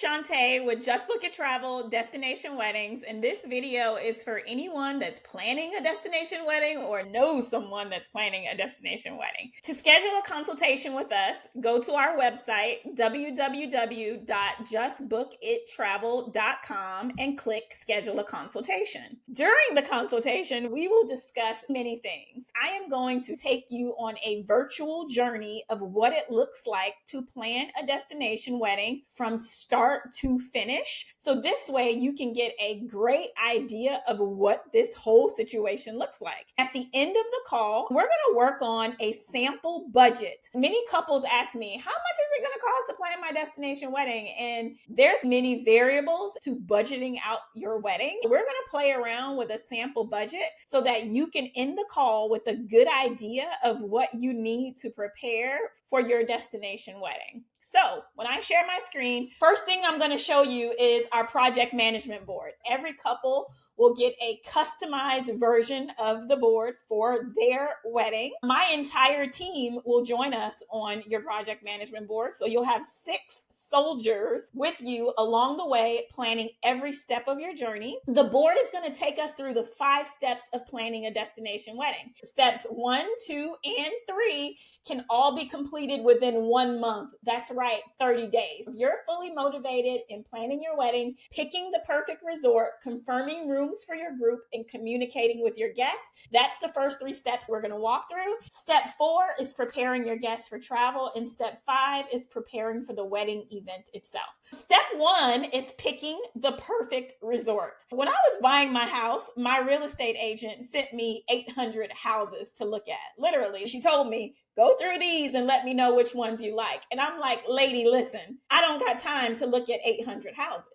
Shonte with Just Book It Travel Destination Weddings, and this video is for anyone that's planning a destination wedding or knows someone that's planning a destination wedding. To schedule a consultation with us, go to our website, www.justbookittravel.com, and click Schedule a Consultation. During the consultation, we will discuss many things. I am going to take you on a virtual journey of what it looks like to plan a destination wedding from start to finish. So this way you can get a great idea of what this whole situation looks like. At the end of the call, we're going to work on a sample budget. Many couples ask me, how much is it going to cost to plan my destination wedding? And there's many variables to budgeting out your wedding. We're going to play around with a sample budget so that you can end the call with a good idea of what you need to prepare for your destination wedding. So when I share my screen, first thing I'm going to show you is our project management board. Every couple will get a customized version of the board for their wedding. My entire team will join us on your project management board. So you'll have 6 soldiers with you along the way, planning every step of your journey. The board is going to take us through the 5 steps of planning a destination wedding. Steps 1, 2, and 3 can all be completed within 1 month. That's right, 30 days. If you're fully motivated in planning your wedding, picking the perfect resort, confirming rooms for your group, and communicating with your guests, that's the first 3 steps we're going to walk through. Step 4 is preparing your guests for travel, and step 5 is preparing for the wedding event itself. Step 1 is picking the perfect resort. When I was buying my house, my real estate agent sent me 800 houses to look at. Literally, she told me, go through these and let me know which ones you like. And I'm like, lady, listen, I don't got time to look at 800 houses.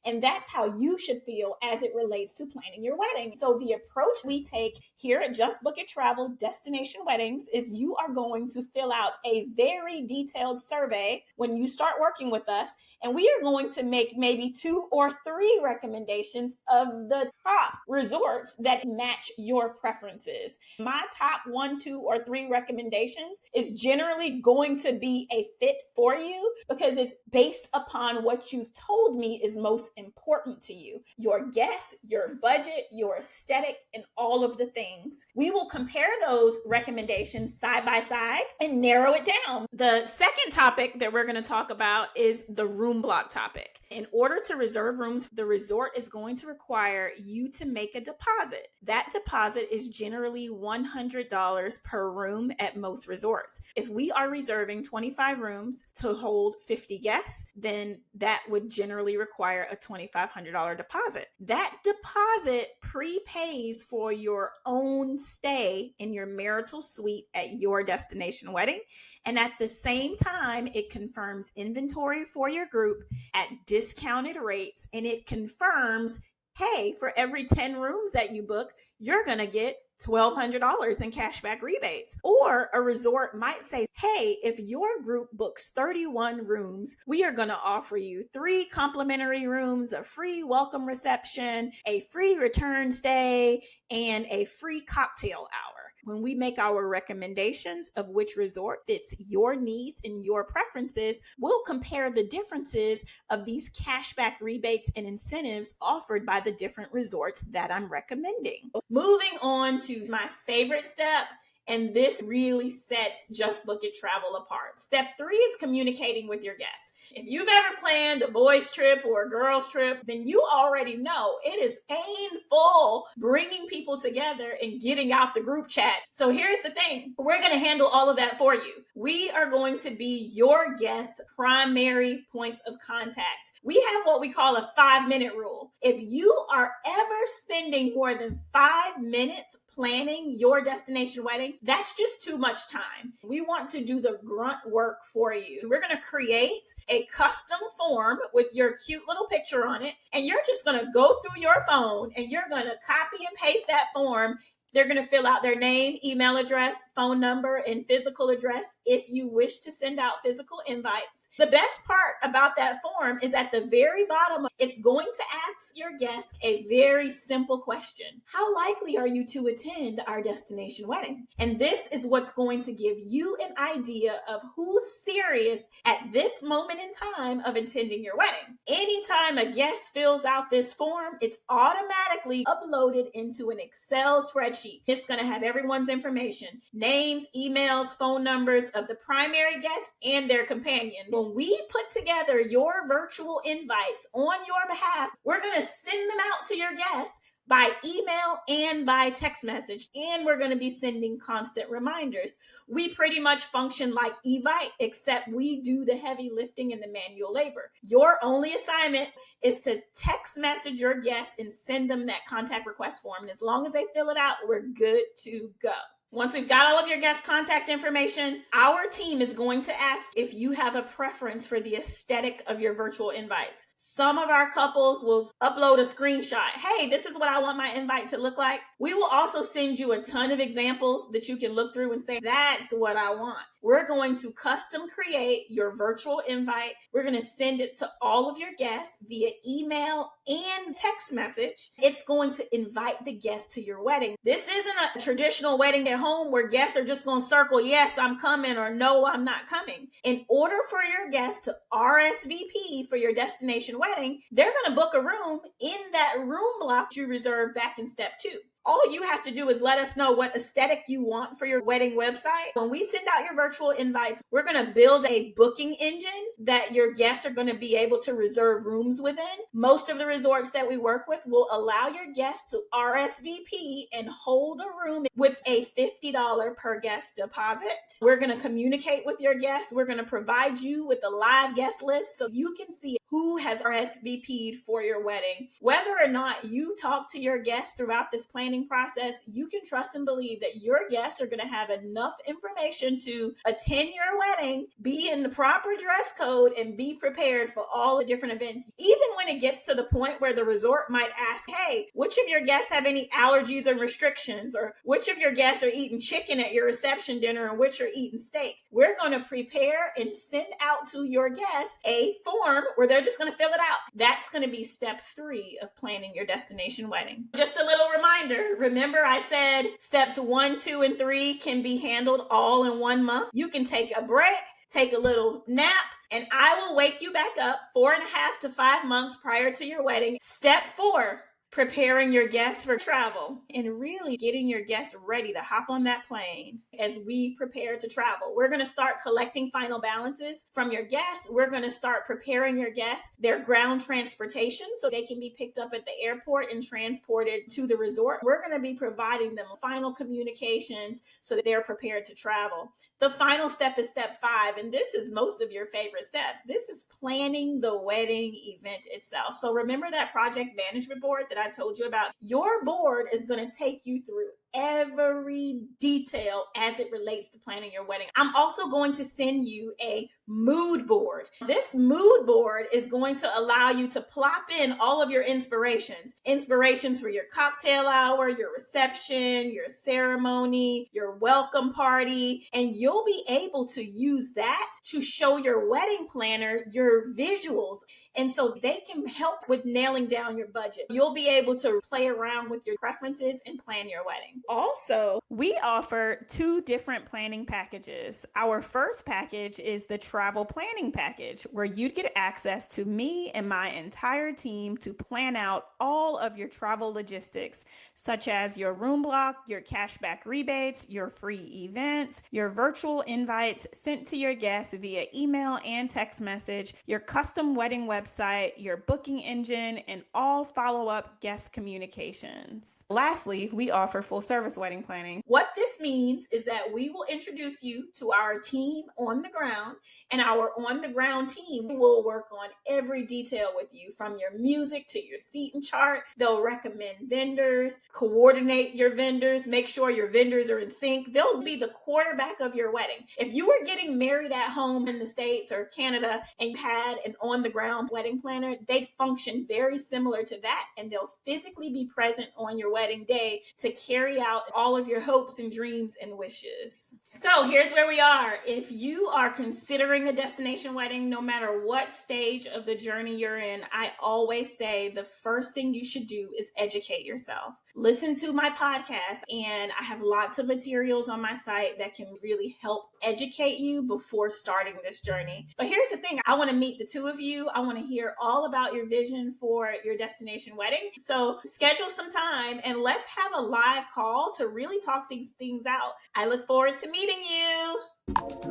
And that's how you should feel as it relates to planning your wedding. So the approach we take here at Just Book It Travel Destination Weddings is you are going to fill out a very detailed survey when you start working with us. And we are going to make maybe 2 or 3 recommendations of the top resorts that match your preferences. My top 1, 2, or 3 recommendations is generally going to be a fit for you because it's based upon what you've told me is most important to you. Your guests, your budget, your aesthetic, and all of the things. We will compare those recommendations side by side and narrow it down. The second topic that we're going to talk about is the room block topic. In order to reserve rooms, the resort is going to require you to make a deposit. That deposit is generally $100 per room at most resorts. If we are reserving 25 rooms to hold 50 guests, then that would generally require a $2,500 deposit. That deposit prepays for your own stay in your marital suite at your destination wedding. And at the same time, it confirms inventory for your group at discounted rates. And it confirms, hey, for every 10 rooms that you book, you're going to get $1,200 in cashback rebates. Or a resort might say, hey, if your group books 31 rooms, we are going to offer you 3 complimentary rooms, a free welcome reception, a free return stay, and a free cocktail hour. When we make our recommendations of which resort fits your needs and your preferences, we'll compare the differences of these cashback rebates and incentives offered by the different resorts that I'm recommending. Moving on to my favorite step, and this really sets Just Book It Travel apart. Step 3 is communicating with your guests. If you've ever planned a boys trip or a girls trip, then you already know it is painful bringing people together and getting out the group chat. So here's the thing. We're going to handle all of that for you. We are going to be your guests' primary points of contact. We have what we call a 5-minute rule. If you are ever spending more than 5 minutes planning your destination wedding, that's just too much time. We want to do the grunt work for you. We're going to create a custom form with your cute little picture on it, and you're just going to go through your phone and you're going to copy and paste that form. They're going to fill out their name, email address, phone number, and physical address if you wish to send out physical invites. The best part about that form is at the very bottom, it's going to ask your guest a very simple question. How likely are you to attend our destination wedding? And this is what's going to give you an idea of who's serious at this moment in time of attending your wedding. Anytime a guest fills out this form, it's automatically uploaded into an Excel spreadsheet. It's going to have everyone's information, names, emails, phone numbers of the primary guest and their companion. When we put together your virtual invites on your behalf, we're going to send them out to your guests by email and by text message. And we're going to be sending constant reminders. We pretty much function like Evite, except we do the heavy lifting and the manual labor. Your only assignment is to text message your guests and send them that contact request form. And as long as they fill it out, we're good to go. Once we've got all of your guest contact information, our team is going to ask if you have a preference for the aesthetic of your virtual invites. Some of our couples will upload a screenshot. Hey, this is what I want my invite to look like. We will also send you a ton of examples that you can look through and say, that's what I want. We're going to custom create your virtual invite. We're going to send it to all of your guests via email and text message. It's going to invite the guests to your wedding. This isn't a traditional wedding at home where guests are just going to circle, yes, I'm coming, or no, I'm not coming. In order for your guests to RSVP for your destination wedding, they're going to book a room in that room block you reserved back in step 2. All you have to do is let us know what aesthetic you want for your wedding website. When we send out your virtual invites, we're going to build a booking engine that your guests are going to be able to reserve rooms within. Most of the resorts that we work with will allow your guests to RSVP and hold a room with a $50 per guest deposit. We're going to communicate with your guests. We're going to provide you with a live guest list so you can see who has RSVP'd for your wedding. Whether or not you talk to your guests throughout this planning process, you can trust and believe that your guests are going to have enough information to attend your wedding, be in the proper dress code, and be prepared for all the different events. Even when it gets to the point where the resort might ask, hey, which of your guests have any allergies or restrictions? Or which of your guests are eating chicken at your reception dinner and which are eating steak? We're going to prepare and send out to your guests a form where they're just going to fill it out. That's going to be step 3 of planning your destination wedding. Just a little reminder. Remember I said steps 1, 2, and 3 can be handled all in 1 month. You can take a break, take a little nap, and I will wake you back up 4.5 to 5 months prior to your wedding. Step 4, preparing your guests for travel and really getting your guests ready to hop on that plane as we prepare to travel. We're going to start collecting final balances from your guests. We're going to start preparing your guests their ground transportation so they can be picked up at the airport and transported to the resort. We're going to be providing them final communications so that they're prepared to travel. The final step is step 5, and this is most of your favorite steps. This is planning the wedding event itself. So remember that project management board that I told you about? Your board is going to take you through every detail as it relates to planning your wedding. I'm also going to send you a mood board. This mood board is going to allow you to plop in all of your inspirations for your cocktail hour, your reception, your ceremony, your welcome party, and you'll be able to use that to show your wedding planner your visuals, and so they can help with nailing down your budget. You'll be able to play around with your preferences and plan your wedding. Also, we offer 2 different planning packages. Our first package is the travel planning package, where you'd get access to me and my entire team to plan out all of your travel logistics, such as your room block, your cashback rebates, your free events, your virtual invites sent to your guests via email and text message, your custom wedding website, your booking engine, and all follow-up guest communications. Lastly, we offer full service wedding planning. What this means is that we will introduce you to our team on the ground, and our on the ground team will work on every detail with you, from your music to your seating chart. They'll recommend vendors, coordinate your vendors, make sure your vendors are in sync. They'll be the quarterback of your wedding. If you were getting married at home in the States or Canada and you had an on the ground wedding planner, they function very similar to that, and they'll physically be present on your wedding day to carry out all of your hopes and dreams dreams and wishes. So here's where we are. If you are considering a destination wedding, no matter what stage of the journey you're in, I always say the first thing you should do is educate yourself. Listen to my podcast, and I have lots of materials on my site that can really help educate you before starting this journey. But here's the thing, I want to meet the two of you. I want to hear all about your vision for your destination wedding. So schedule some time and let's have a live call to really talk these things out. I look forward to meeting you.